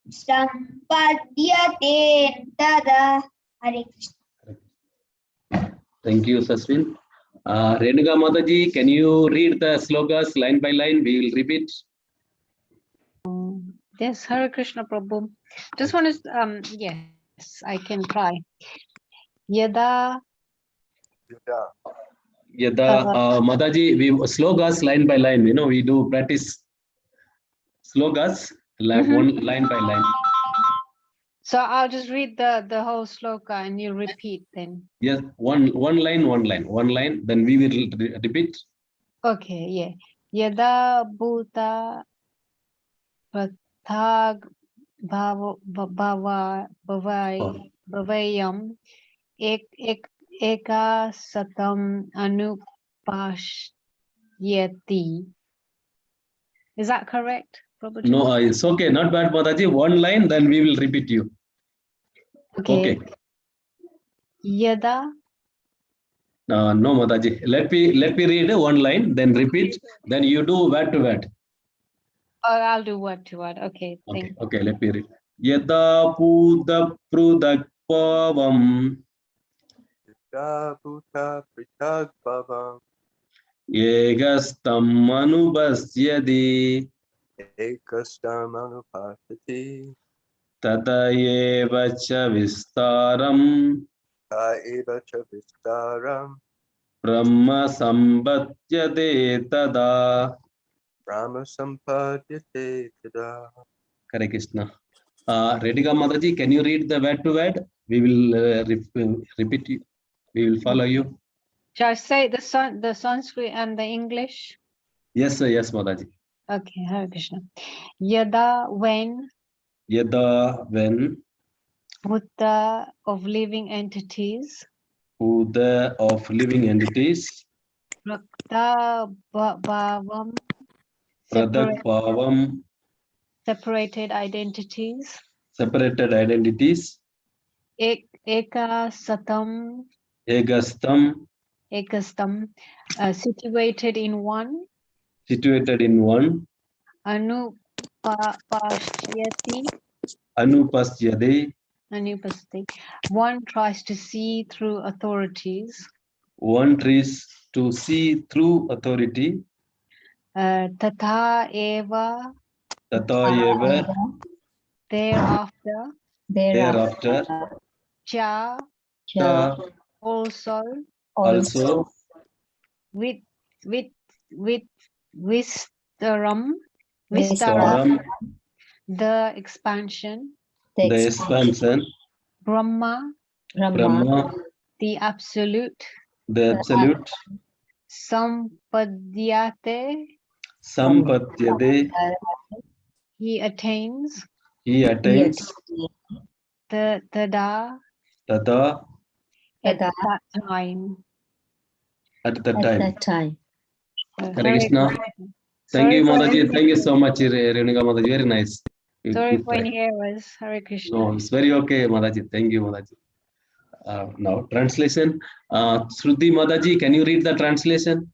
Sampadhyate tada. Hare Krishna. Thank you, Saswin. Renuga Mataji, can you read the slokas line by line? We will repeat. Yes, Hare Krishna Prabhu. Just want to, yes, I can try. Yada. Mataji, we slokas line by line. You know, we do practice slokas like one line by line. So I'll just read the whole sloka and you repeat then. Yes, one line. Then we will repeat. Okay, yeah. Yada bhuta prathag bhavayam eka satam anupashyati. Is that correct, Prabhuji? No, it's okay. Not bad, Mataji. One line, then we will repeat you. Okay. Yada. No, Mataji. Let me read one line, then repeat. Then you do word to word. Oh, I'll do word to word. Okay. Okay. Let me read. Yada puda prudak pavam. Yada puta pritag pavam. Yegastam anubasyadi. Ekastam anupasati. Tadayeva cha vistaram. Taeva cha vistaram. Brahma sambatyade tada. Brahma sampadhyate tada. Hare Krishna. Redika Mataji, can you read the word to word? We will repeat you. We will follow you. Shall I say the Sanskrit and the English? Yes, sir. Yes, Mataji. Okay, Hare Krishna. Yada when Buddha of living entities. Buddha of living entities. Prakta bhavam. Pradak bhavam. Separated identities. Separated identities. Eka satam. Egastam. Situated in one. Situated in one. Anupasyati. One tries to see through authorities. One tries to see through authority. Tata eva. Thereafter. Cha. Also. With Vistaram. The expansion. Brahma. The absolute. Sampadhyate. He attains. Tada. At that time. Hare Krishna. Thank you, Mataji. Thank you so much, Renuka Mataji. Very nice. Sorry for any errors. Hare Krishna. No, it's very okay, Mataji. Thank you, Mataji. Now, translation. Shruti Mataji, can you read the translation?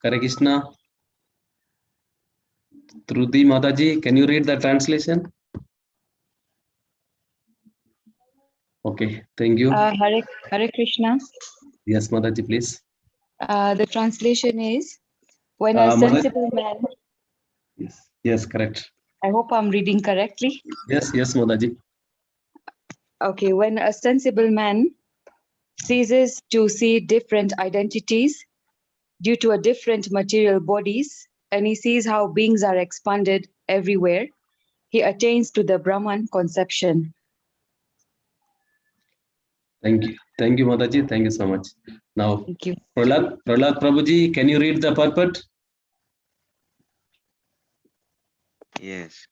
Hare Krishna. Shruti Mataji, can you read the translation? Okay, thank you. Hare Krishna. Yes, Mataji, please. The translation is, when a sensible man... Yes, correct. I hope I'm reading correctly. Yes, Mataji. Okay, when a sensible man ceases to see different identities due to a different material bodies, and he sees how beings are expanded everywhere, he attains to the Brahman conception. Thank you, Mataji. Thank you so much. Now, thank you. Prahlad Prabhuji, can you read the purport? Yes.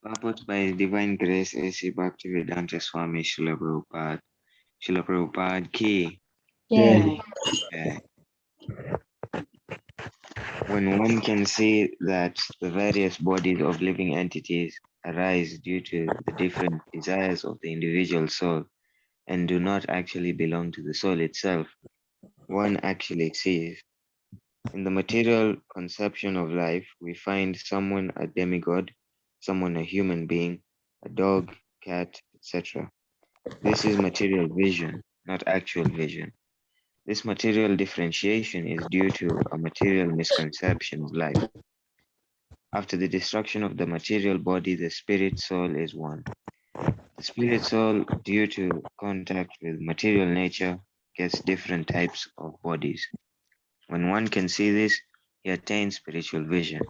Purport by Divine Grace A.C. Bhaktivedanta Swami Srila Prabhupada ki. Yeah. When one can see that the various bodies of living entities arise due to the different desires of the individual soul and do not actually belong to the soul itself, one actually sees. In the material conception of life, we find someone a demigod, someone a human being, a dog, cat, etc. This is material vision, not actual vision. This material differentiation is due to a material misconception of life. After the destruction of the material body, the spirit soul is one. The spirit soul, due to contact with material nature, gets different types of bodies. When one can see this, he attains spiritual vision,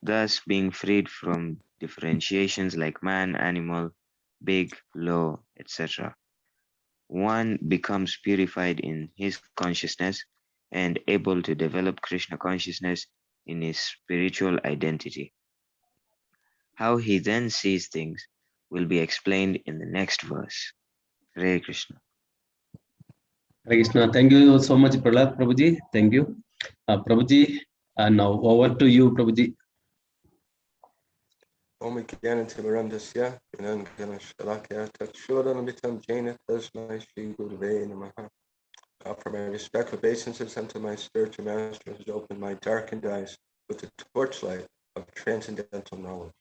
thus being freed from differentiations like man, animal, big, low, etc. One becomes purified in his consciousness and able to develop Krishna consciousness in his spiritual identity. How he then sees things will be explained in the next verse. Hare Krishna. Hare Krishna. Thank you so much, Prahlad Prabhuji. Thank you. Prabhuji, now over to you, Prabhuji. Om Gyanatimarandasya Vinangana Shalakya Takshuranamitam Jaina Tasmai Shri Gurave Namaha. I offer my respectful obeisances unto my spiritual master who has opened my darkened eyes with the torchlight of transcendental knowledge.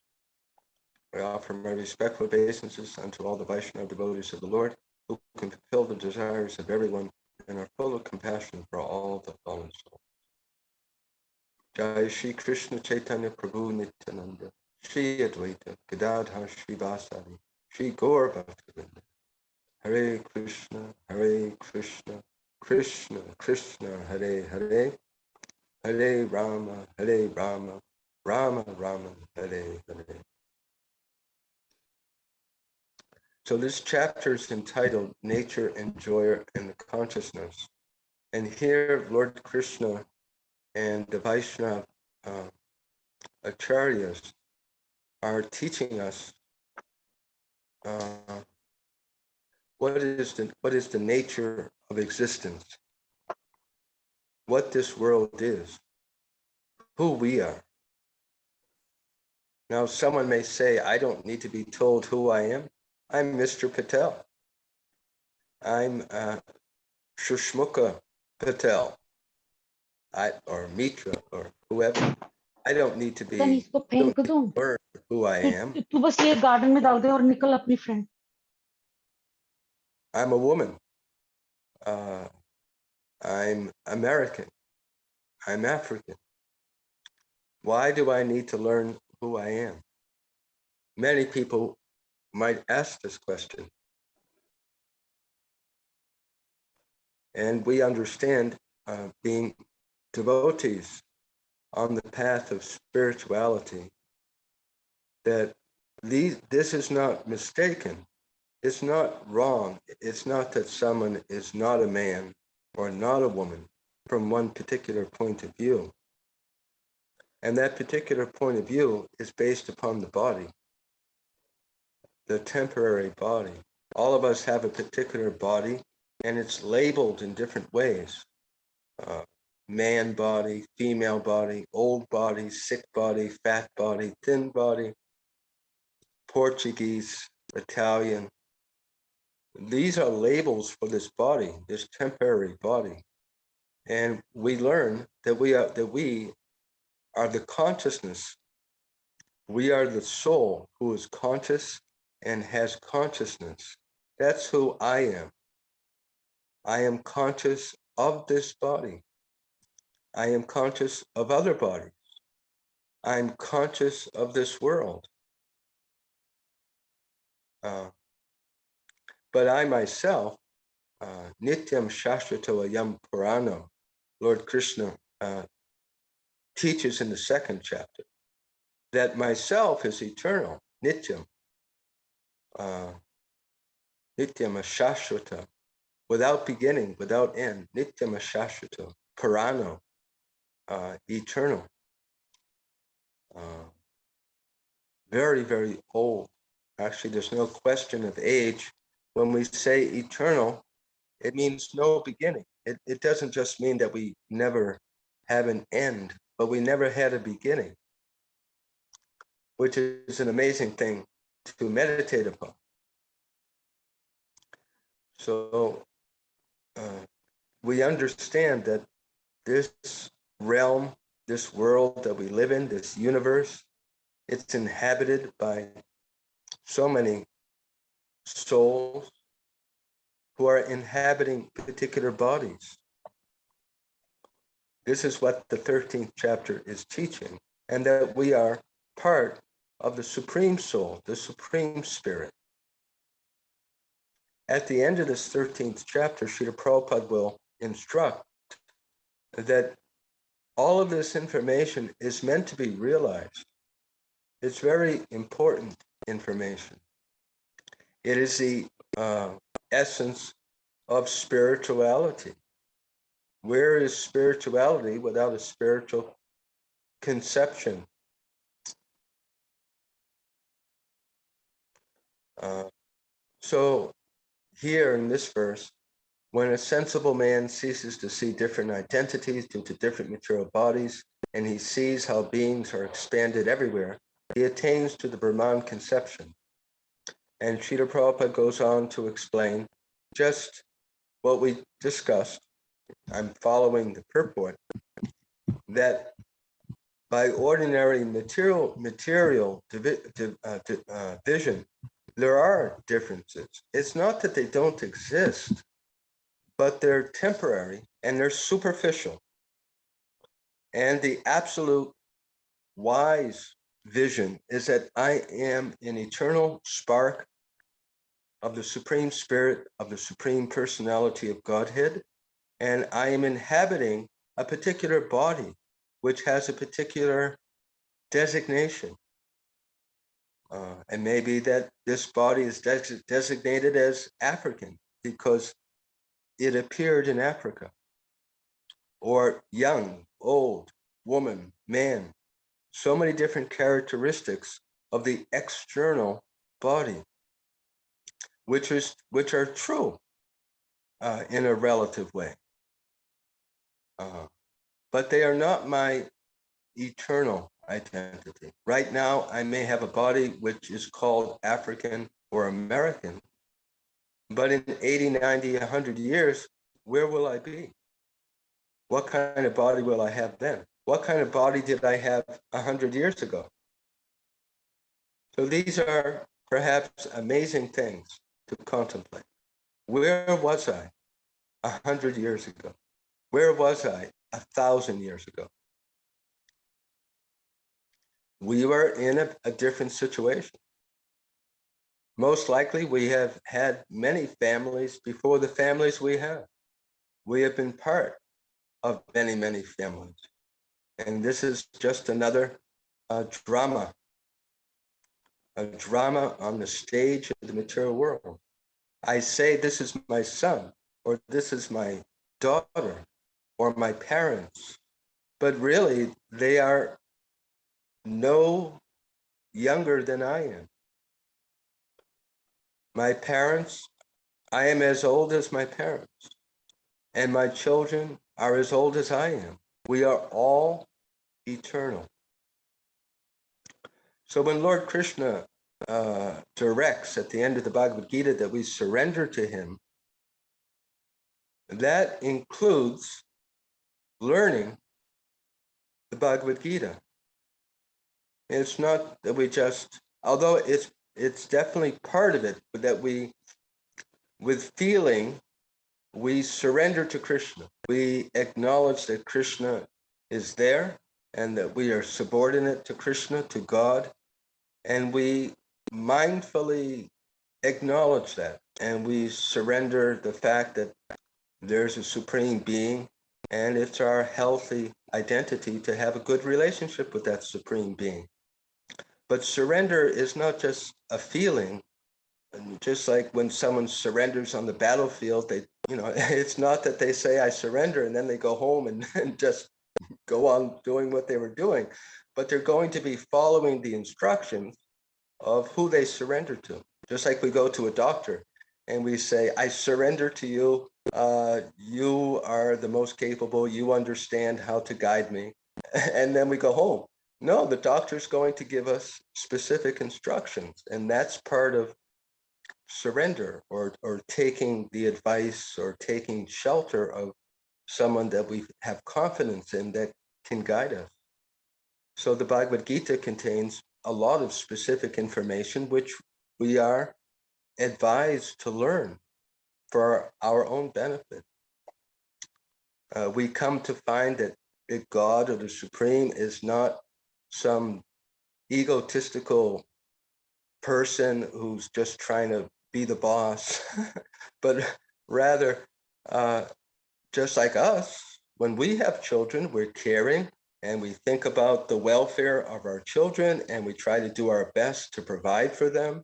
I offer my respectful obeisances unto all the Vaishnava devotees of the Lord who can fulfill the desires of everyone and are full of compassion for all the fallen souls. Jai Shri Krishna Chaitanya Prabhu Nityananda, Shri Advaita Gadadhar Srivasadi, Shri Gaur Bhaktivinoda. Hare Krishna, Krishna Krishna, Hare Hare, Hare Rama, Rama Rama, Hare Hare. So this chapter is entitled Nature, Enjoyer, and the Consciousness. And here Lord Krishna and the Vaishnava acharyas are teaching us what is the nature of existence, what this world is, who we are. Now, someone may say, I don't need to be told who I am. I'm Mr. Patel. I'm Shushmuka Patel, or Mitra, or whoever. I don't need to be learn who I am. तू बस ये garden में डाल दे और निकल अपनी friend. I'm a woman. I'm American. I'm African. Why do I need to learn who I am? Many people might ask this question. And we understand, being devotees on the path of spirituality, that this is not mistaken. It's not wrong. It's not that someone is not a man or not a woman from one particular point of view. And that particular point of view is based upon the body, the temporary body. All of us have a particular body, and it's labeled in different ways. Man body, female body, old body, sick body, fat body, thin body, Portuguese, Italian. These are labels for this body, this temporary body. And we learn that we are the consciousness. We are the soul who is conscious and has consciousness. That's who I am. I am conscious of this body. I am conscious of other bodies. I'm conscious of this world. But I myself, Nityam Shashvato Ayam Purano, Lord Krishna teaches in the second chapter that myself is eternal, Nityam. Nityam Shashvata, without beginning, without end, Nityam Shashvata, Purano, eternal. Very, very old. Actually, there's no question of age. When we say eternal, it means no beginning. It doesn't just mean that we never have an end, but we never had a beginning, which is an amazing thing to meditate upon. So we understand that this realm, this world that we live in, this universe, it's inhabited by so many souls who are inhabiting particular bodies. This is what the 13th chapter is teaching, and that we are part of the Supreme Soul, the Supreme Spirit. At the end of this 13th chapter, Srila Prabhupada will instruct that all of this information is meant to be realized. It's very important information. It is the essence of spirituality. Where is spirituality without a spiritual conception? So here in this verse, when a sensible man ceases to see different identities due to different material bodies, and he sees how beings are expanded everywhere, he attains to the Brahman conception. And Srila Prabhupada goes on to explain just what we discussed. I'm following the purport, that by ordinary material vision, there are differences. It's not that they don't exist, but they're temporary and they're superficial. And the absolute wise vision is that I am an eternal spark of the Supreme Spirit, of the Supreme Personality of Godhead, and I am inhabiting a particular body which has a particular designation. And maybe that this body is designated as African because it appeared in Africa, or young, old, woman, man, so many different characteristics of the external body, which are true in a relative way. But they are not my eternal identity. Right now, I may have a body which is called African or American, but in 80, 90, 100 years, where will I be? What kind of body will I have then? What kind of body did I have 100 years ago? So these are perhaps amazing things to contemplate. Where was I 100 years ago? Where was I 1,000 years ago? We were in a different situation. Most likely, we have had many families before the families we have. We have been part of many, many families. And this is just another drama on the stage of the material world. I say, this is my son, or this is my daughter, or my parents, but really they are no younger than I am. My parents, I am as old as my parents, and my children are as old as I am. We are all eternal. So when Lord Krishna directs at the end of the Bhagavad Gita that we surrender to him, that includes learning the Bhagavad Gita. It's not that we just, although it's definitely part of it, but that we, with feeling, we surrender to Krishna. We acknowledge that Krishna is there and that we are subordinate to Krishna, to God, and we mindfully acknowledge that, and we surrender the fact that there's a supreme being, and it's our healthy identity to have a good relationship with that supreme being. But surrender is not just a feeling. And just like when someone surrenders on the battlefield, they, it's not that they say, I surrender, and then they go home and just go on doing what they were doing, but they're going to be following the instructions of who they surrender to. Just like we go to a doctor and we say, I surrender to you. You are the most capable. You understand how to guide me. And then we go home. No, the doctor's going to give us specific instructions. And that's part of surrender, or taking the advice or taking shelter of someone that we have confidence in that can guide us. So the Bhagavad Gita contains a lot of specific information which we are advised to learn for our own benefit. We come to find that God or the Supreme is not some egotistical person who's just trying to be the boss, but rather, just like us, when we have children, we're caring and we think about the welfare of our children and we try to do our best to provide for them.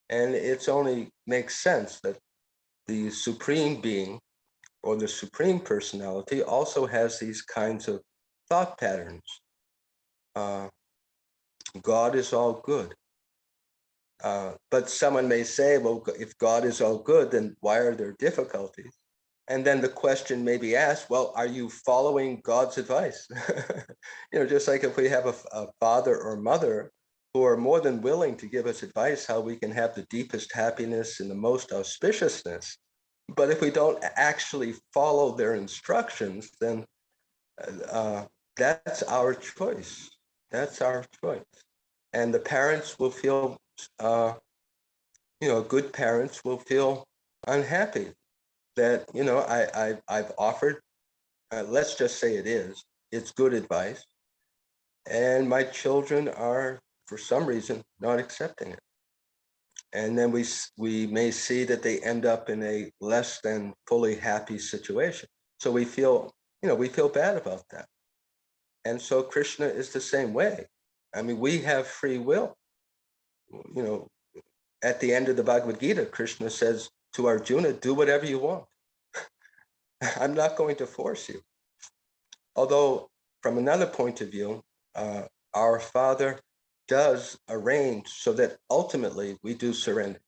And it's only makes sense that the Supreme Being or the Supreme Personality also has these kinds of thought patterns. God is all good. But someone may say, well, if God is all good, then why are there difficulties? And then the question may be asked, well, are you following God's advice? Just like if we have a father or mother who are more than willing to give us advice how we can have the deepest happiness and the most auspiciousness. But if we don't actually follow their instructions, then that's our choice. That's our choice. And the parents will feel, good parents will feel unhappy that, I've offered, let's just say it's good advice. And my children are, for some reason, not accepting it. And then we may see that they end up in a less than fully happy situation. So we feel bad about that. And so Krishna is the same way. I mean, we have free will. At the end of the Bhagavad Gita, Krishna says to Arjuna, do whatever you want. I'm not going to force you. Although from another point of view, our Father does arrange so that ultimately we do surrender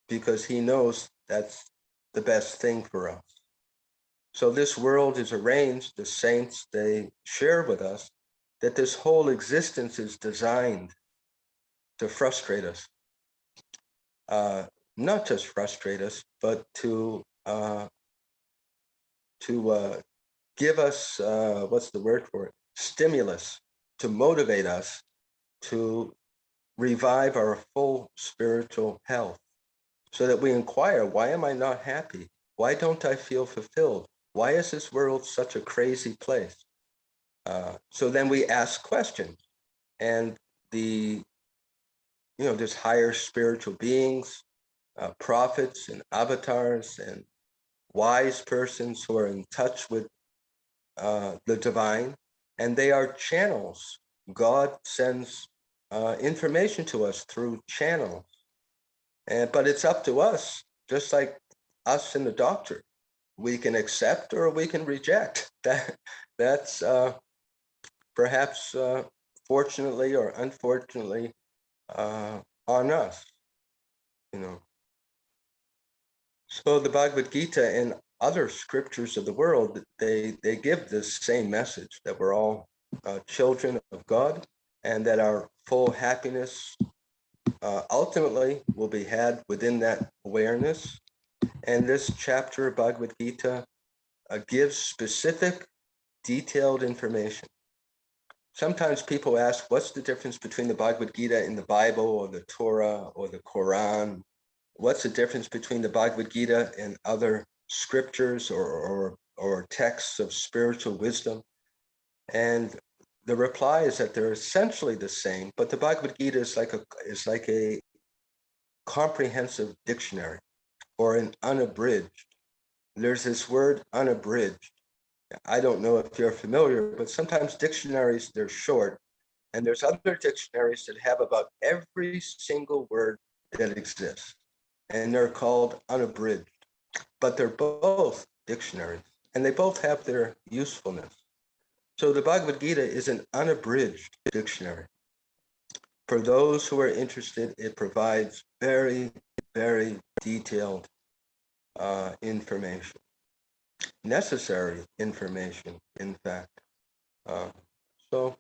because he knows that's the best thing for us. So this world is arranged, the saints, they share with us that this whole existence is designed to frustrate us. Not just frustrate us, but to give us, what's the word for it? Stimulus, to motivate us to revive our full spiritual health so that we inquire, why am I not happy? Why don't I feel fulfilled? Why is this world such a crazy place? So then we ask questions, and there's higher spiritual beings, prophets and avatars and wise persons who are in touch with the divine, and they are channels. God sends information to us through channels, but it's up to us, just like us and the doctor. We can accept or we can reject. That's perhaps fortunately or unfortunately on us, So the Bhagavad Gita and other scriptures of the world, they give this same message that we're all children of God and that our full happiness ultimately will be had within that awareness. And this chapter of Bhagavad Gita gives specific, detailed information. Sometimes people ask, what's the difference between the Bhagavad Gita in the Bible or the Torah or the Quran? What's the difference between the Bhagavad Gita and other scriptures or texts of spiritual wisdom? And the reply is that they're essentially the same, but the Bhagavad Gita is like a comprehensive dictionary or an unabridged. There's this word unabridged. I don't know if you're familiar, but sometimes dictionaries, they're short, and there's other dictionaries that have about every single word that exists, and they're called unabridged, but they're both dictionaries, and they both have their usefulness. So the Bhagavad Gita is an unabridged dictionary. For those who are interested, it provides very, very detailed information. Necessary information, in fact. So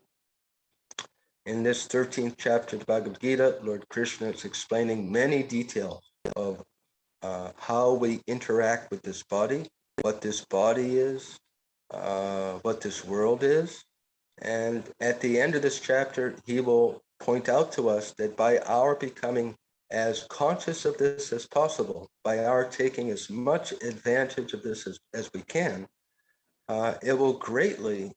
in this 13th chapter of the Bhagavad Gita, Lord Krishna is explaining many details of how we interact with this body, what this body is, what this world is. And at the end of this chapter, he will point out to us that by our becoming as conscious of this as possible, by our taking as much advantage of this as we can, it will greatly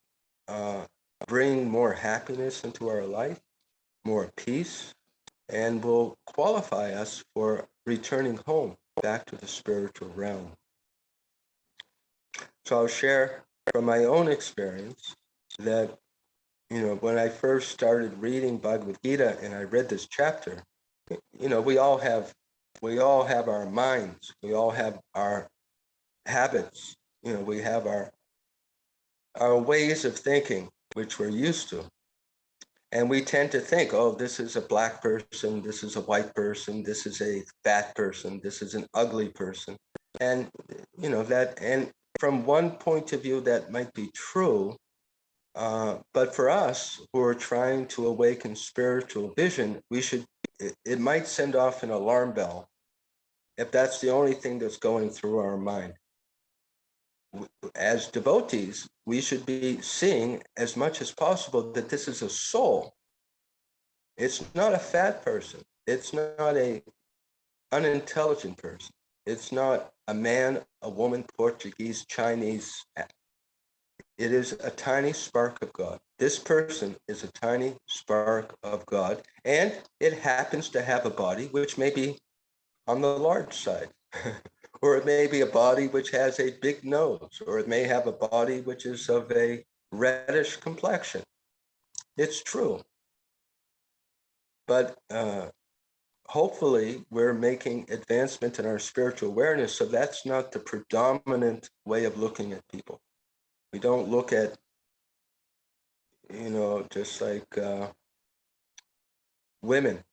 bring more happiness into our life, more peace, and will qualify us for returning home back to the spiritual realm. So I'll share from my own experience that, when I first started reading Bhagavad Gita and I read this chapter, we all have our minds, we all have our habits, we have our ways of thinking, which we're used to. And we tend to think, oh, this is a black person, this is a white person, this is a fat person, this is an ugly person. And, and from one point of view, that might be true. But for us who are trying to awaken spiritual vision, it might send off an alarm bell if that's the only thing that's going through our mind. As devotees, we should be seeing as much as possible that this is a soul. It's not a fat person. It's not a unintelligent person. It's not a man, a woman, Portuguese, Chinese. It is a tiny spark of God. This person is a tiny spark of God, and it happens to have a body which may be on the large side. Or it may be a body which has a big nose, or it may have a body which is of a reddish complexion. It's true. But hopefully we're making advancement in our spiritual awareness, so that's not the predominant way of looking at people. We don't look at, just like women,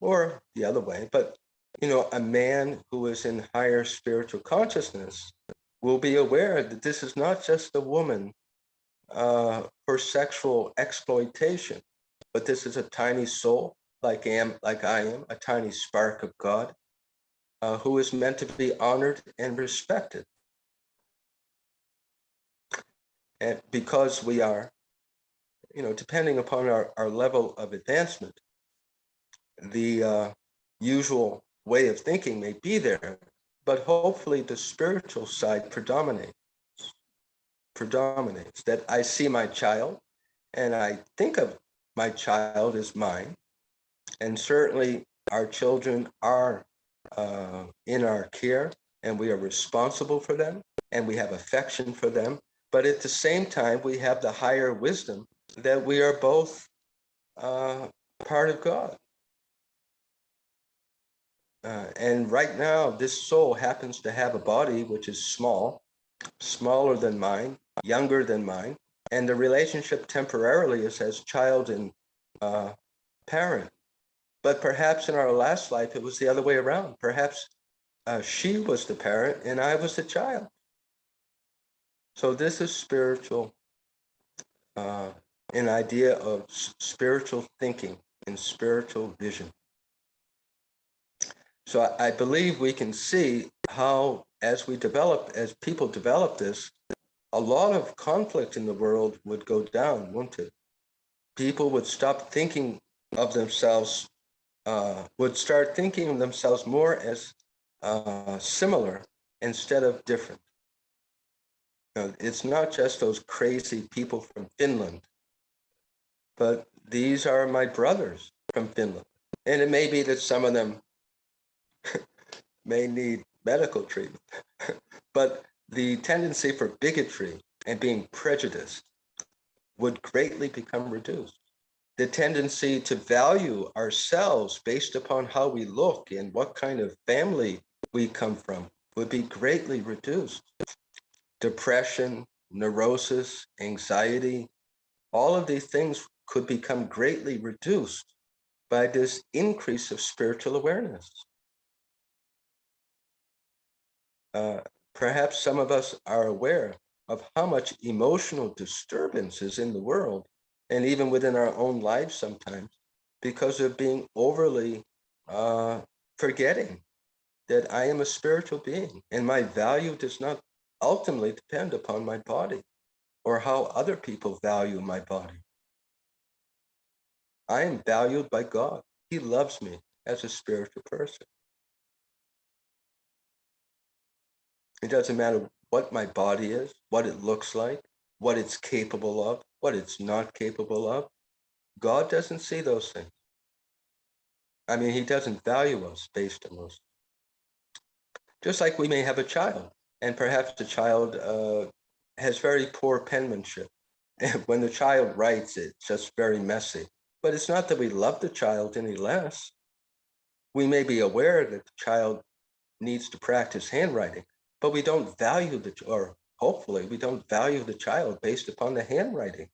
or the other way, but a man who is in higher spiritual consciousness will be aware that this is not just a woman for sexual exploitation, but this is a tiny soul, like I am, a tiny spark of God, who is meant to be honored and respected. And because we are, depending upon our level of advancement, the usual way of thinking may be there, but hopefully the spiritual side predominates, that I see my child and I think of my child as mine. And certainly our children are in our care, and we are responsible for them, and we have affection for them. But at the same time, we have the higher wisdom that we are both part of God. And right now, this soul happens to have a body which is smaller than mine, younger than mine, and the relationship temporarily is as child and parent. But perhaps in our last life, it was the other way around. Perhaps she was the parent and I was the child. So this is spiritual, an idea of spiritual thinking and spiritual vision. So I believe we can see how, as people develop this, a lot of conflict in the world would go down, wouldn't it? People would stop thinking of themselves, would start thinking of themselves more as similar instead of different. It's not just those crazy people from Finland, but these are my brothers from Finland. And it may be that some of them may need medical treatment, but the tendency for bigotry and being prejudiced would greatly become reduced. The tendency to value ourselves based upon how we look and what kind of family we come from would be greatly reduced. Depression, neurosis, anxiety, all of these things could become greatly reduced by this increase of spiritual awareness. Perhaps some of us are aware of how much emotional disturbance is in the world, and even within our own lives sometimes, because of being overly forgetting that I am a spiritual being and my value does not ultimately depend upon my body. or how other people value my body. I am valued by God. He loves me as a spiritual person. It doesn't matter what my body is, what it looks like, what it's capable of, what it's not capable of. God doesn't see those things. I mean, he doesn't value us based on those. Just like we may have a child, and perhaps the child has very poor penmanship. And when the child writes, it's just very messy. But it's not that we love the child any less. We may be aware that the child needs to practice handwriting, but we don't value or hopefully we don't value the child based upon the handwriting.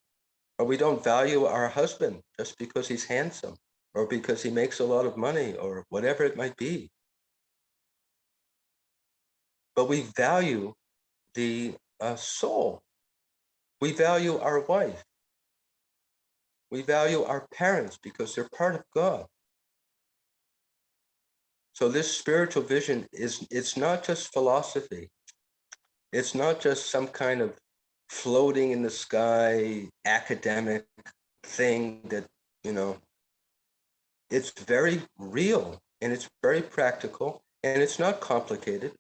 Or we don't value our husband just because he's handsome, or because he makes a lot of money, or whatever it might be. But we value the soul. We value our wife. We value our parents because they're part of God. So this spiritual vision it's not just philosophy. It's not just some kind of floating in the sky academic thing that, it's very real and it's very practical and it's not complicated.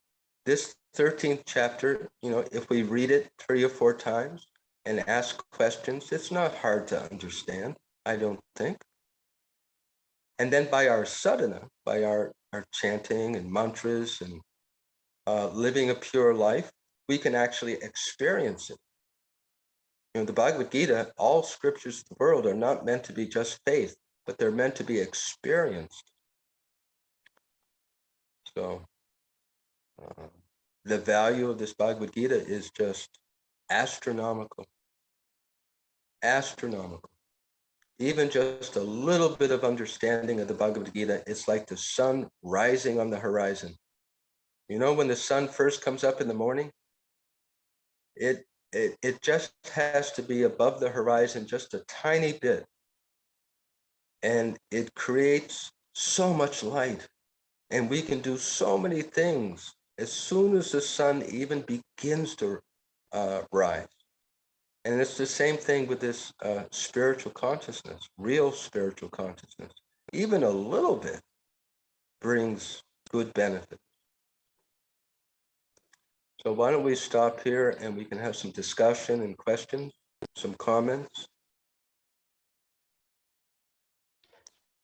This 13th chapter, if we read it 3 or 4 times and ask questions, it's not hard to understand, I don't think. And then by our sadhana, by our chanting and mantras and living a pure life, we can actually experience it. The Bhagavad Gita, all scriptures of the world are not meant to be just faith, but they're meant to be experienced. So the value of this Bhagavad Gita is just astronomical. Astronomical. Even just a little bit of understanding of the Bhagavad Gita, it's like the sun rising on the horizon. When the sun first comes up in the morning, it just has to be above the horizon just a tiny bit. And it creates so much light. And we can do so many things as soon as the sun even begins to rise. And it's the same thing with this spiritual consciousness, real spiritual consciousness. Even a little bit brings good benefit. So why don't we stop here and we can have some discussion and questions, some comments.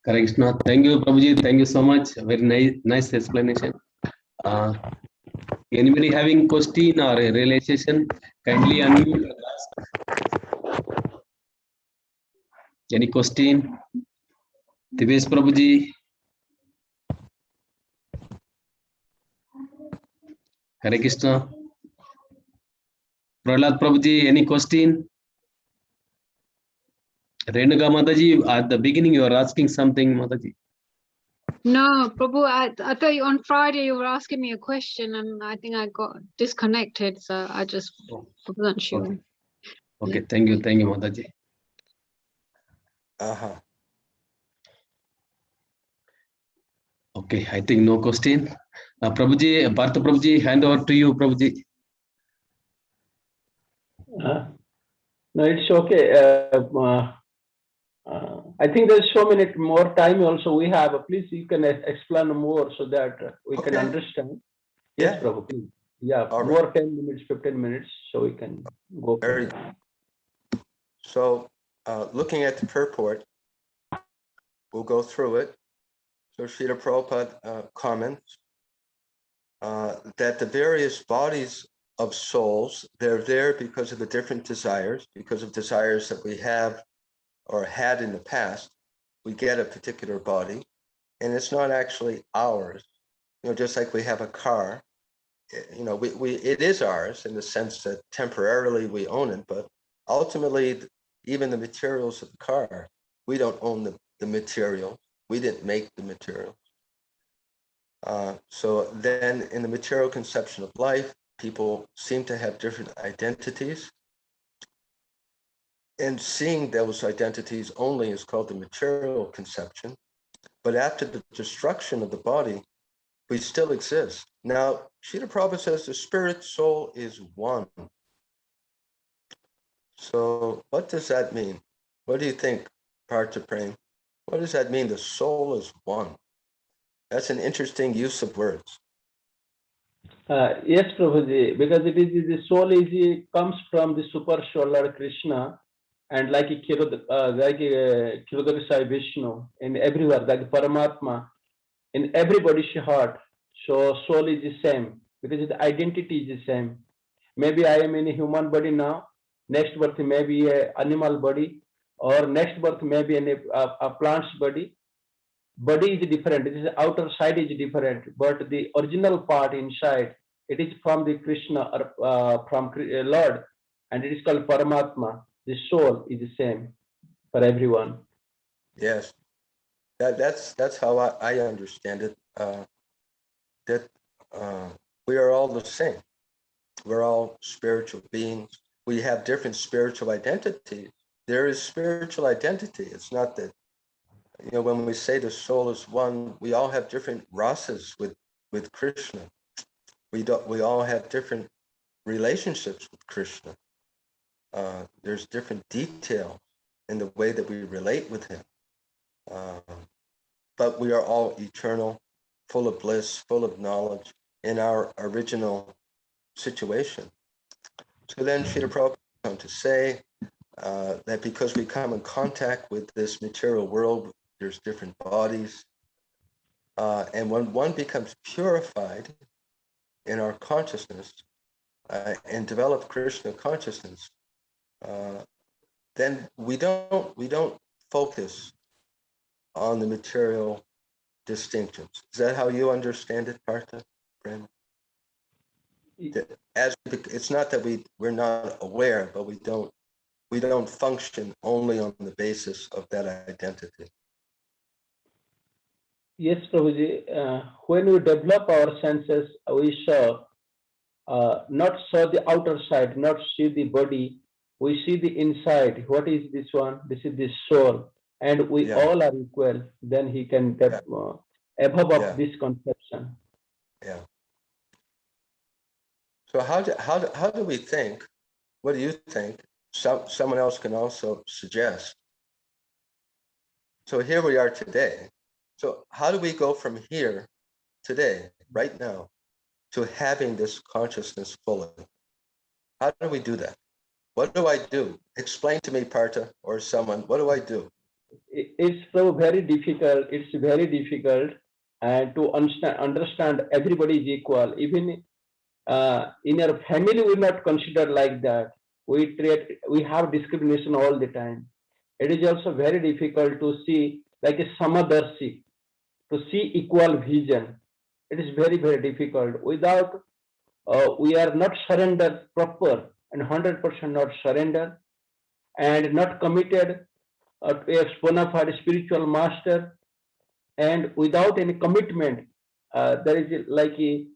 Hare Krishna. Thank you, Prabhuji. Thank you so much. Very nice explanation. Anybody having question or a realization, kindly unmute and ask. Any question? Divesh Prabhuji. Hare Krishna. Prahlad Prabhuji, any question? Renuka Mataji, at the beginning you are asking something, Mataji. No, Prabhu, I thought on Friday you were asking me a question and I think I got disconnected, so I just wasn't sure. Okay, thank you, Mataji. Okay, I think no question. Prabhuji, Bharata Prabhuji, hand over to you, Prabhuji. No, it's okay. I think there's so many more time also we have. Please, you can explain more so that we can understand. Yes, Yeah. Prabhu, please. Yeah, All more right. 10 minutes, 15 minutes, so we can go. Very good. So looking at the purport, we'll go through it. So Srila Prabhupada comments that the various bodies of souls, they're there because of the different desires, because of desires that we have or had in the past. We get a particular body, and it's not actually ours. Just like we have a car, it is ours in the sense that temporarily we own it, but ultimately, even the materials of the car, we don't own the material. We didn't make the material. So then in the material conception of life, people seem to have different identities. And seeing those identities only is called the material conception. But after the destruction of the body, we still exist. Now, Srila Prabhupada says the spirit soul is one. So what does that mean? What do you think, Partha Prem? What does that mean? The soul is one. That's an interesting use of words. Yes, Prabhuji, because it is the soul comes from the super soul Lord Krishna, and like Kirudari Sai Vishnu, in everywhere, like Paramatma, in everybody's heart. So soul is the same because the identity is the same. Maybe I am in a human body now, next birth maybe a animal body, or next birth maybe in a plant's body. Body is different. This is outer side is different, but the original part inside, it is from the Krishna or from Lord, and it is called Paramatma. The soul is the same for everyone. Yes, that's how I understand it. That we are all the same. We're all spiritual beings. We have different spiritual identities. There is spiritual identity. It's not that, when we say the soul is one, we all have different rasas with Krishna. We all have different relationships with Krishna. There's different details in the way that we relate with him. But we are all eternal, full of bliss, full of knowledge in our original situation. So then Srila Prabhupada come to say that because we come in contact with this material world, there's different bodies. And when one becomes purified in our consciousness and develop Krishna consciousness, then we don't focus on the material distinctions. Is that how you understand it, Partha? It's not that we're not aware, but we don't function only on the basis of that identity. Yes, Prabhuji. When we develop our senses, we saw not saw the outer side, not see the body. We see the inside. What is this one? This is the soul, and we all are equal. Then he can above of this conception. Yeah. So how do we think? What do you think? Someone else can also suggest. So here we are today. So how do we go from here today, right now, to having this consciousness fully? How do we do that? What do I do? Explain to me, Partha, or someone, what do I do? It's so very difficult. It's very difficult, and to understand everybody is equal. Even in your family, we not consider like that. We have discrimination all the time. It is also very difficult to see like a samadarshi, to see equal vision. It is very, very difficult. Without we are not surrendered proper and 100% not surrender and not committed to a bona fide spiritual master, and without any commitment, there is like a,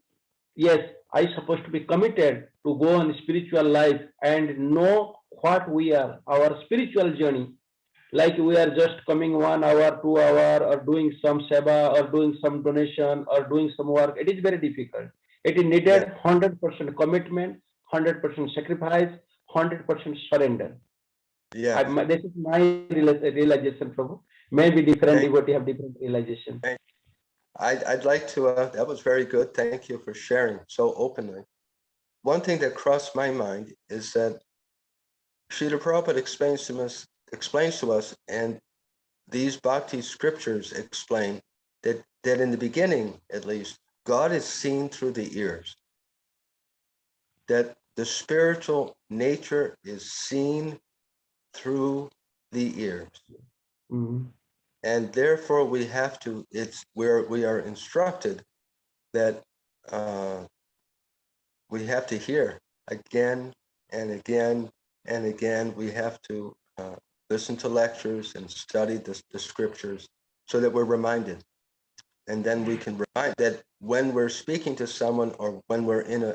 yes, I supposed to be committed to go on spiritual life and know what we are, our spiritual journey. Like we are just coming 1 hour, 2 hour, or doing some seva, or doing some donation, or doing some work. It is very difficult. It is needed 100% commitment, 100% sacrifice, 100% surrender. Yeah. This is my realization, Prabhu. Maybe different devotee have different realization. I'd like to, that was very good. Thank you for sharing so openly. One thing that crossed my mind is that Srila Prabhupada explains to us, and these bhakti scriptures explain that in the beginning, at least, God is seen through the ears. That the spiritual nature is seen through the ears. Mm-hmm. And therefore we have to, it's where we are instructed that we have to hear again and again and again. We have to listen to lectures and study the scriptures so that we're reminded. And then we can remind that when we're speaking to someone or when we're in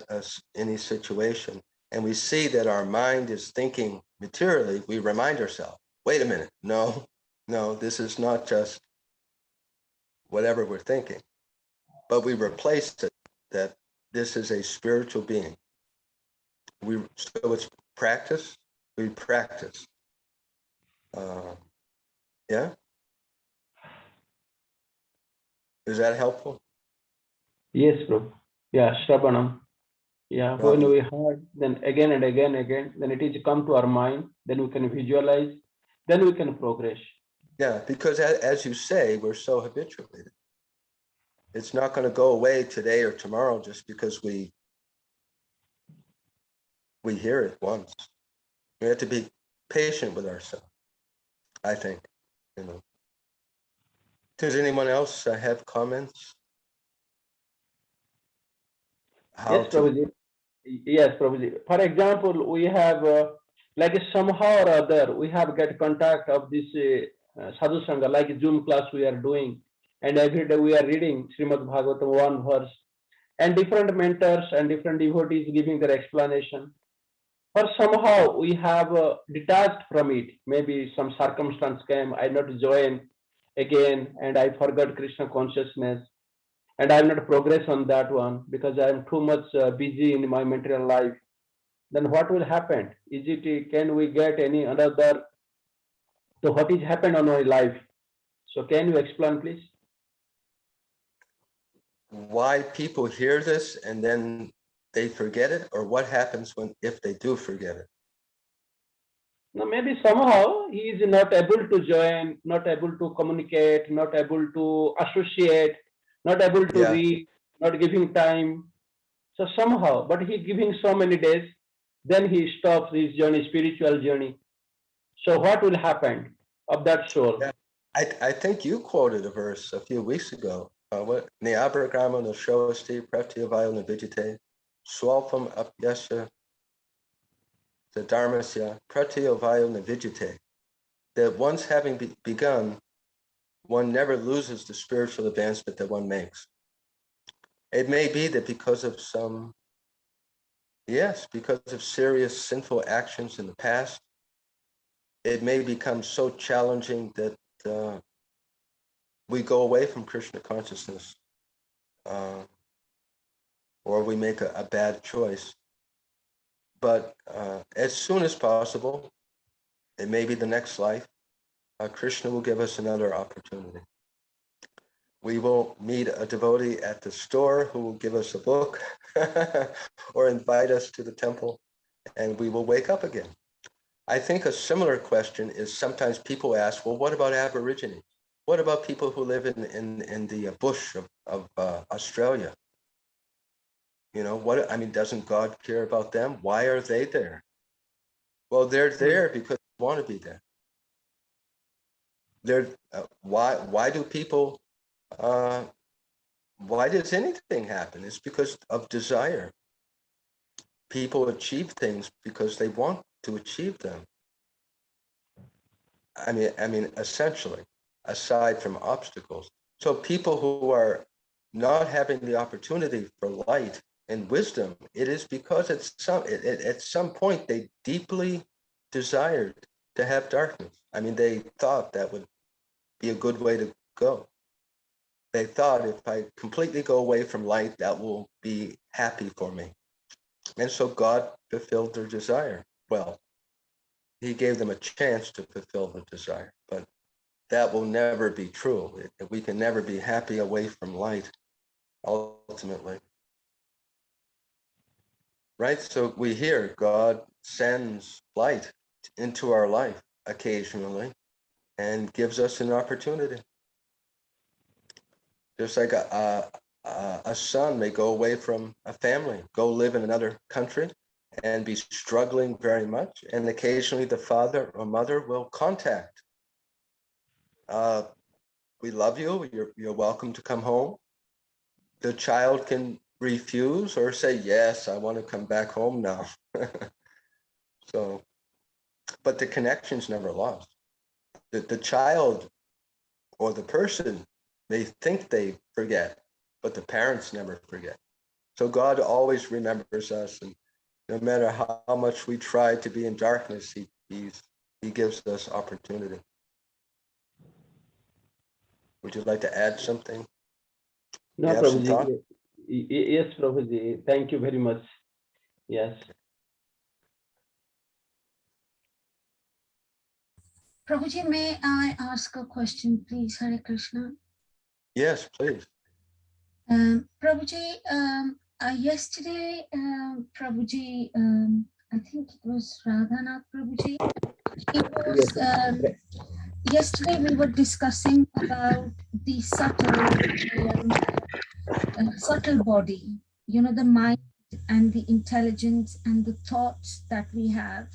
any situation and we see that our mind is thinking materially, we remind ourselves, wait a minute, no, this is not just whatever we're thinking, but we replace it that this is a spiritual being. So it's practice. we practice. Yeah? Is that helpful? Yes, Prabhu. Yeah, Shravanam. Yeah, when Shravanam. we heard, then again and again, then it is come to our mind, then we can visualize, then we can progress. Yeah, because as you say, we're so habituated. It's not going to go away today or tomorrow just because we hear it once. We have to be patient with ourselves, I think. You know. Does anyone else have comments? Yes, Prabhuji. Yes, Prabhuji. For example, we have like somehow or other, we have get contact of this sadhu sangha, like Zoom class we are doing, and every day we are reading Srimad Bhagavatam one verse, and different mentors and different devotees giving their explanation. Or somehow we have detached from it. Maybe some circumstance came, I not join again, and I forgot Krishna consciousness, and I will not progress on that one because I am too much busy in my material life. Then what will happen? Is it, can we get any another, so what is happened on my life? So can you explain, please? Why people hear this and then they forget it, or what happens if they do forget it? No, maybe somehow he is not able to join, not able to communicate, not able to associate, not able to Yeah. read, not giving time. So somehow, but he giving so many days, then he stops his journey, spiritual journey. So what will happen of that soul? Yeah. I think you quoted a verse a few weeks ago. What Niabragama no Shoasti Pratyavayo no Vijite Swalpam Apyasya the Dharmasya Pratyavayo no Vijite. That once having begun, one never loses the spiritual advancement that one makes. It may be that because of because of serious sinful actions in the past, it may become so challenging that we go away from Krishna consciousness, or we make a bad choice. But as soon as possible, it may be the next life, Krishna will give us another opportunity. We will meet a devotee at the store who will give us a book or invite us to the temple, and we will wake up again. I think a similar question is sometimes people ask, well, what about Aborigines? What about people who live in the bush of Australia? You know, doesn't God care about them? Why are they there? Well, they're there because they want to be there. Why do people, why does anything happen? It's because of desire. People achieve things because they want to achieve them. I mean, essentially, aside from obstacles. So people who are not having the opportunity for light and wisdom, it is because at some point they deeply desired to have darkness. I mean, they thought that would be a good way to go. They thought if I completely go away from light, that will be happy for me. And so God fulfilled their desire. Well, he gave them a chance to fulfill the desire, but that will never be true. We can never be happy away from light, ultimately. Right? So we hear God sends light into our life occasionally and gives us an opportunity. Just like a son may go away from a family, go live in another country and be struggling very much. And occasionally the father or mother will contact. We love you, you're welcome to come home. The child can refuse or say, yes, I want to come back home now. So, but the connection's never lost. The child or the person, they think they forget, but the parents never forget. So God always remembers us, and no matter how much we try to be in darkness, he gives us opportunity. Would you like to add something? No, You have some thought? Prabhuji. Yes, Prabhuji. Thank you very much. Yes. Prabhuji, may I ask a question, please? Hare Krishna. Yes, please. Prabhuji, yesterday, Prabhuji, I think it was Radhanath Prabhuji. He was, yesterday we were discussing about the subtle body, you know, the mind and the intelligence and the thoughts that we have.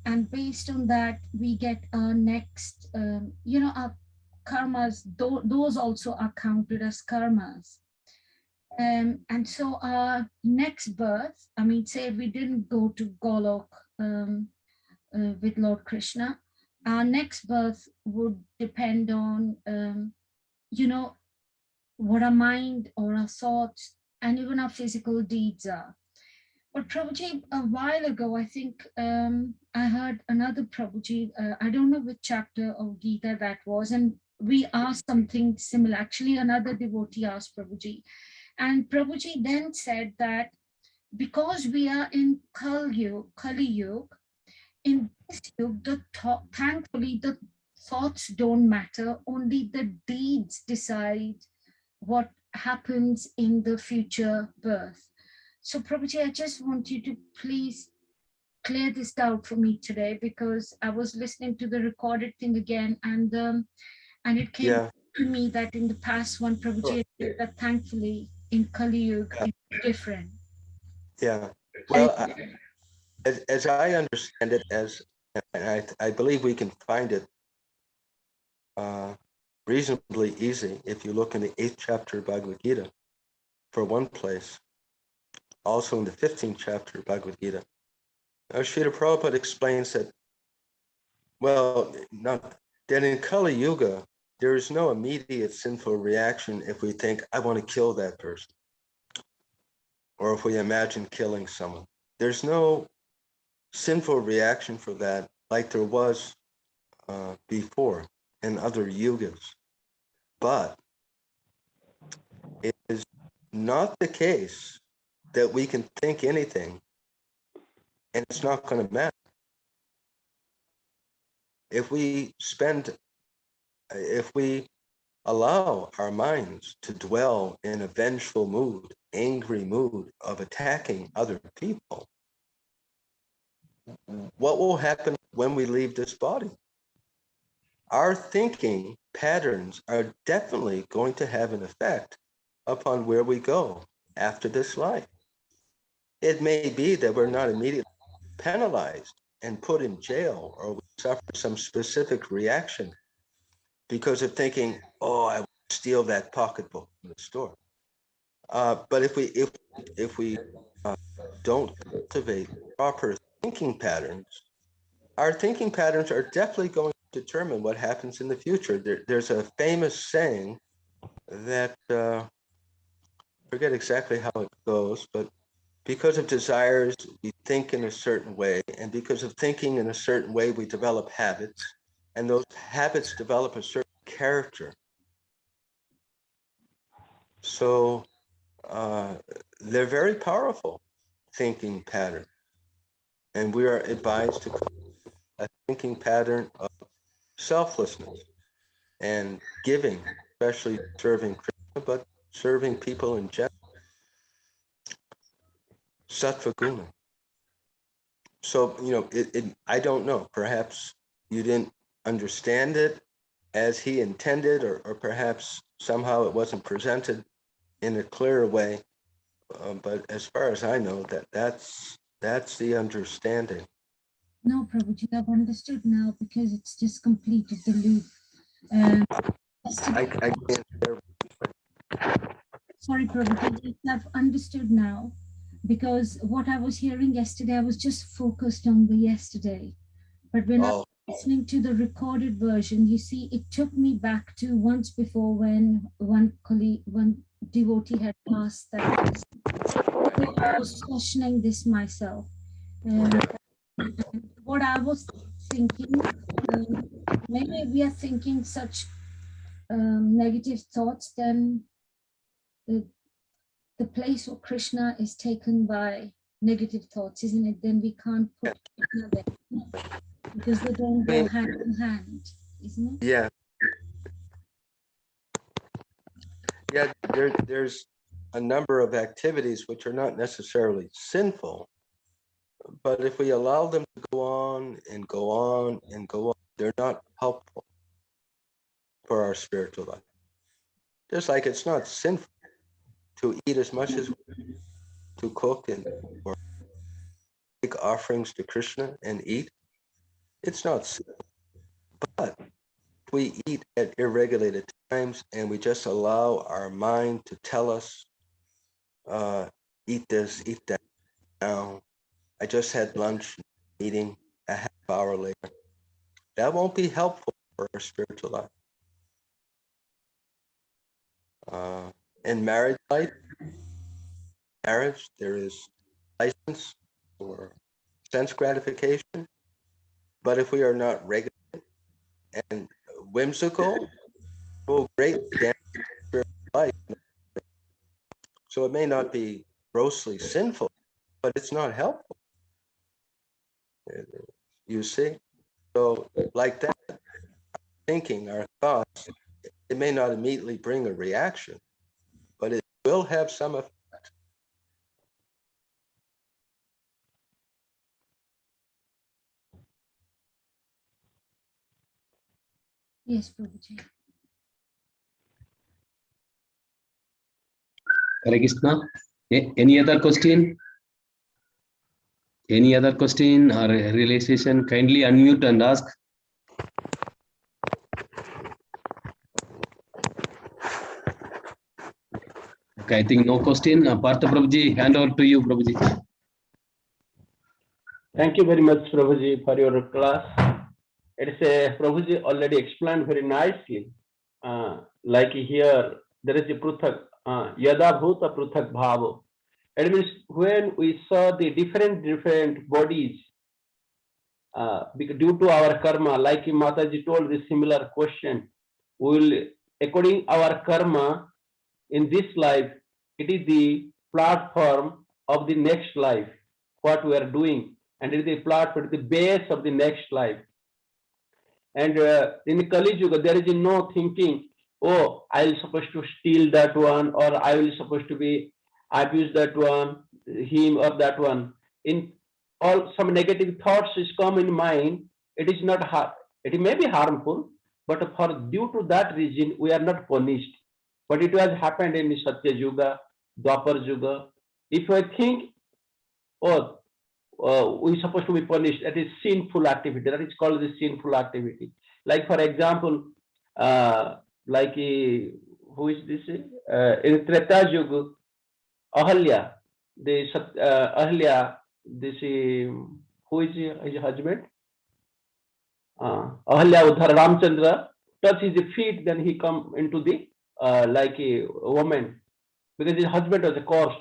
And based on that, we get our next, you know, our karmas, those also are counted as karmas. And so our next birth, I mean, say we didn't go to Golok with Lord Krishna, our next birth would depend on, you know, what our mind or our thoughts and even our physical deeds are. But Prabhuji, a while ago, I think I heard another Prabhuji, I don't know which chapter of Gita that was, and we asked something similar. Actually, another devotee asked Prabhuji. And Prabhuji then said that because we are in Kali Yuga, in this yuga, thankfully, the thoughts don't matter, only the deeds decide what happens in the future birth. So Prabhuji, I just want you to please clear this doubt for me today, because I was listening to the recorded thing again, and it came to me that in the past one Prabhuji said that thankfully in Kali Yuga it's different. Yeah. Well, as I understand it, and I believe we can find it reasonably easy if you look in the 8th chapter of Bhagavad Gita, for one place, also in the 15th chapter of Bhagavad Gita. Srila Prabhupada explains that, well, that in Kali Yuga, there is no immediate sinful reaction if we think, I want to kill that person, or if we imagine killing someone. There's no sinful reaction for that like there was before in other yugas. But it is not the case that we can think anything and it's not going to matter. If we allow our minds to dwell in a vengeful mood, angry mood of attacking other people, what will happen when we leave this body? Our thinking patterns are definitely going to have an effect upon where we go after this life. It may be that we're not immediately penalized and put in jail, or we suffer some specific reaction because of thinking, oh, I want to steal that pocketbook from the store. But if we don't cultivate proper thinking patterns, our thinking patterns are definitely going to determine what happens in the future. There's a famous saying that, forget exactly how it goes, but because of desires, we think in a certain way, and because of thinking in a certain way, we develop habits, and those habits develop a certain character. So they're very powerful thinking pattern, and we are advised to cultivate a thinking pattern of selflessness and giving, especially serving Krishna, but serving people in general. Sattva guna. So, I don't know, perhaps you didn't understand it as he intended, or perhaps somehow it wasn't presented in a clearer way. But as far as I know, that's the understanding. No, Prabhuji, I've understood now, because it's just completed the loop. I can't share. Sorry, Prabhuji, I've understood now, because what I was hearing yesterday, I was just focused on the yesterday. But when I was listening to the recorded version, you see, it took me back to once before when one devotee had passed that. I was questioning this myself. What I was thinking, maybe we are thinking such negative thoughts, then the place where Krishna is taken by negative thoughts, isn't it? Then we can't put Krishna there. because they don't go hand in hand, isn't it? Yeah. Yeah, there's a number of activities which are not necessarily sinful, but if we allow them to go on and go on and go on, they're not helpful for our spiritual life. Just like it's not sinful to eat as much as to cook and or make offerings to Krishna and eat. It's not sinful. But if we eat at irregulated times and we just allow our mind to tell us, eat this, eat that now. I just had lunch, eating a half hour later. That won't be helpful for our spiritual life. In marriage life, there is license for sense gratification, but if we are not regular and whimsical, will greatly damage spiritual life. So it may not be grossly sinful, but it's not helpful. You see? So like that, thinking, our thoughts, it may not immediately bring a reaction, but it will have some effect. Yes, Prabhuji. Hare Krishna. Any other question? Any other question or realization? Kindly unmute and ask. Okay, I think no question. Partha Prabhuji, hand over to you, Prabhuji. Thank you very much, Prabhuji, for your class. It's a Prabhuji already explained very nicely. Like here, there is a pruthak, yada bhuta pruthak bhava. It means when we saw the different bodies, due to our karma, like Mataji told the similar question, we will, according our karma, in this life, it is the platform of the next life, what we are doing, and it is the platform, the base of the next life. And in Kali Yuga, there is no thinking, oh, I will supposed to steal that one, or I will supposed to be abuse that one, him or that one. In all some negative thoughts is come in mind, it is not hard. It may be harmful, but for due to that reason, we are not punished. But it has happened in Satya Yuga, Dwapar Yuga. If I think, oh, we supposed to be punished, that is sinful activity. That is called the sinful activity. Like for example, like who is this? In Treta Yuga, Ahalya, Ahalya, this who is his husband? Ahalya Udhar Ramchandra touch his feet, then he come into the like a woman, because his husband was a corpse.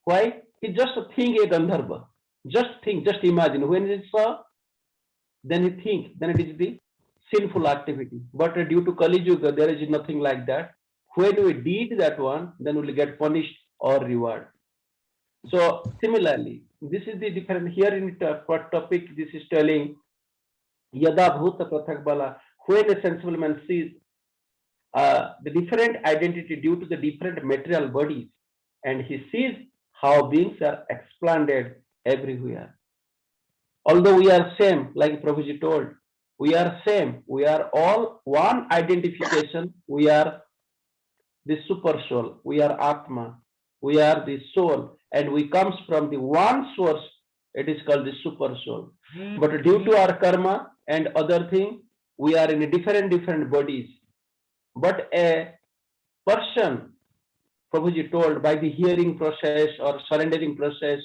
Why? He just think a Gandharva. Just think, just imagine. When he saw, then he think, then it is the sinful activity. But due to Kali Yuga, there is nothing like that. When we did that one, then we will get punished or reward. So similarly, this is the different here in topic. This is telling Yada Bhuta Prathak Bala. When a sensible man sees the different identity due to the different material bodies, and he sees how beings are expanded everywhere. Although we are same, like Prabhuji told, we are same. We are all one identification. We are the super soul. We are Atma. We are the soul, and we comes from the one source. It is called the super soul. But due to our karma and other thing, we are in different bodies. But a person, Prabhuji told, by the hearing process or surrendering process,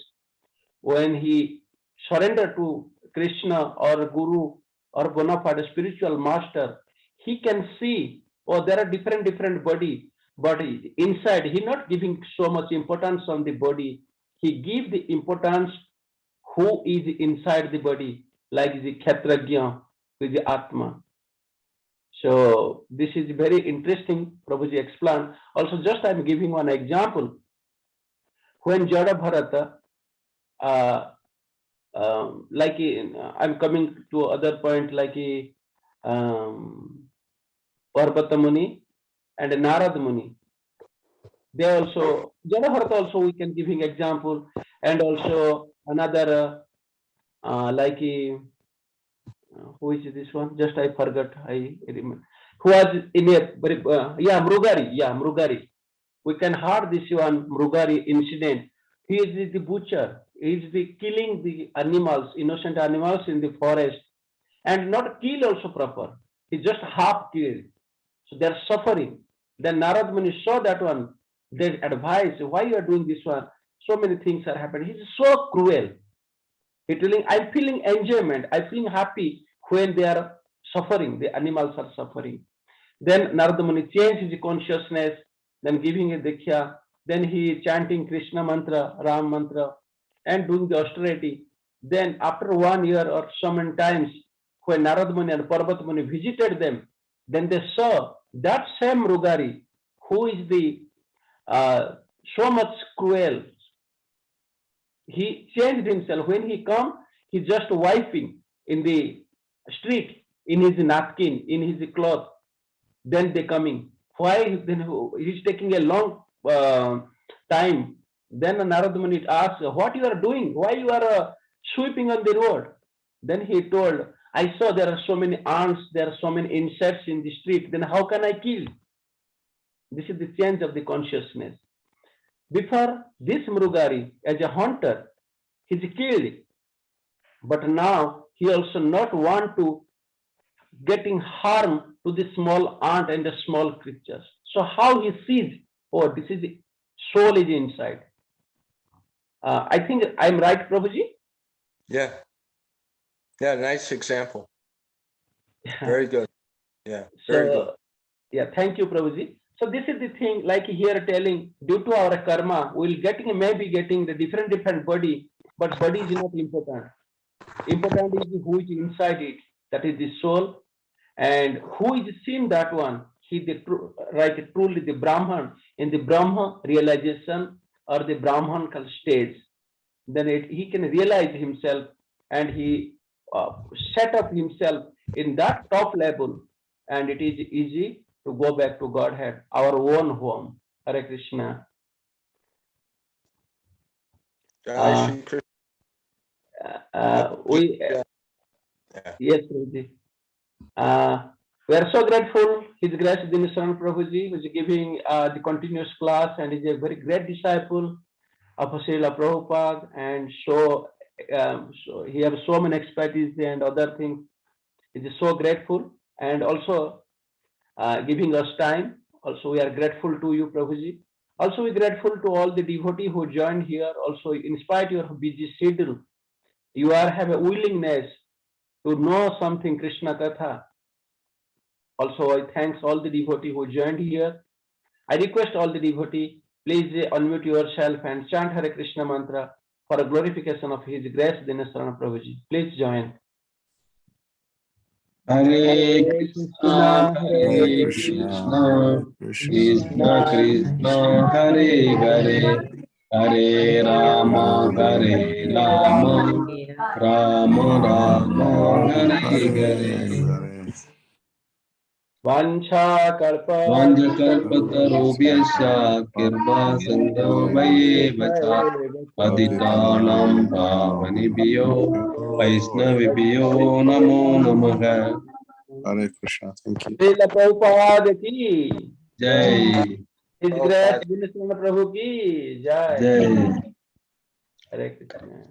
when he surrender to Krishna or Guru or bona fide spiritual master, he can see, oh, there are different body, but inside he not giving so much importance on the body. He give the importance who is inside the body, like the Kshatrajna, who is the Atma. So this is very interesting, Prabhuji explained. Also, just I'm giving one example. When Jada Bharata I'm coming to other point Parvata Muni and Narad Muni. They also, Janabharata also we can giving example, and also another who is this one? Just I forgot. I remember. Who was in a Mrugari. We can heard this one Mrugari incident. He is the butcher. He is the killing the animals, innocent animals in the forest, and not kill also proper. He just half killed. So they are suffering. Then Narad Muni saw that one. They advise, why you are doing this one? So many things are happening. He's so cruel. He's telling, I'm feeling enjoyment. I'm feeling happy when they are suffering. The animals are suffering. Then Narada Muni changed his consciousness, then giving a diksha. Then he chanting Krishna mantra, Ram mantra, and doing the austerity. Then after 1 year or so many times, when Narada Muni and Parvat Muni visited them, then they saw that same Rugari, who is the so much cruel. He changed himself. When he come, he just wiping in the street, in his napkin, in his cloth. Then they coming. Why? Then he's taking a long time. Then Narada Muni asked, what you are doing? Why you are sweeping on the road? Then he told, I saw there are so many ants, there are so many insects in the street. Then how can I kill? This is the change of the consciousness. Before this Mrugari, as a hunter, he's killed. But now he also not want to getting harm to the small ant and the small creatures. So how he sees, oh, this is the soul is inside. I think I'm right, Prabhuji? Yeah. Yeah, nice example. Very good. Yeah, very good. Yeah, thank you, Prabhuji. So this is the thing, like here telling, due to our karma, we'll maybe getting the different body, but body is not important. Important is who is inside it, that is the soul, and who is seen that one. He truly the Brahman in the Brahma realization or the Brahmanical states. Then he can realize himself, and he set up himself in that top level, and it is easy to go back to Godhead, our own home. Hare Krishna. Yes, Prabhuji. We are so grateful. His Grace H.G.Dina Sharana Prabhuji was giving the continuous class, and is a very great disciple of Srila Prabhupada, and so he has so many expertise and other things. He is so grateful, and also giving us time. Also, we are grateful to you, Prabhuji. Also, we are grateful to all the devotees who joined here. Also, in spite of your busy schedule, you have a willingness to know something Krishna Katha. Also, I thanks all the devotees who joined here. I request all the devotees, please unmute yourself and chant Hare Krishna mantra for a glorification of His Grace H.G.Dina Sharana Prabhuji. Please join. Hare Krishna, Hare Krishna, Krishna Krishna, Hare Hare, Hare Rama, Hare Rama, Rama Rama, Hare Hare. Vancha kalpatarubhyasya kirpa sindhu vayevacha patitanam pavanibhyo vaishnavibhyo namo namaha. Hare Krishna. Thank you. Srila Prabhupada ki Jai. His Grace H.G.Dina Sharana Prabhu ki Jai. Jai. Hare Krishna.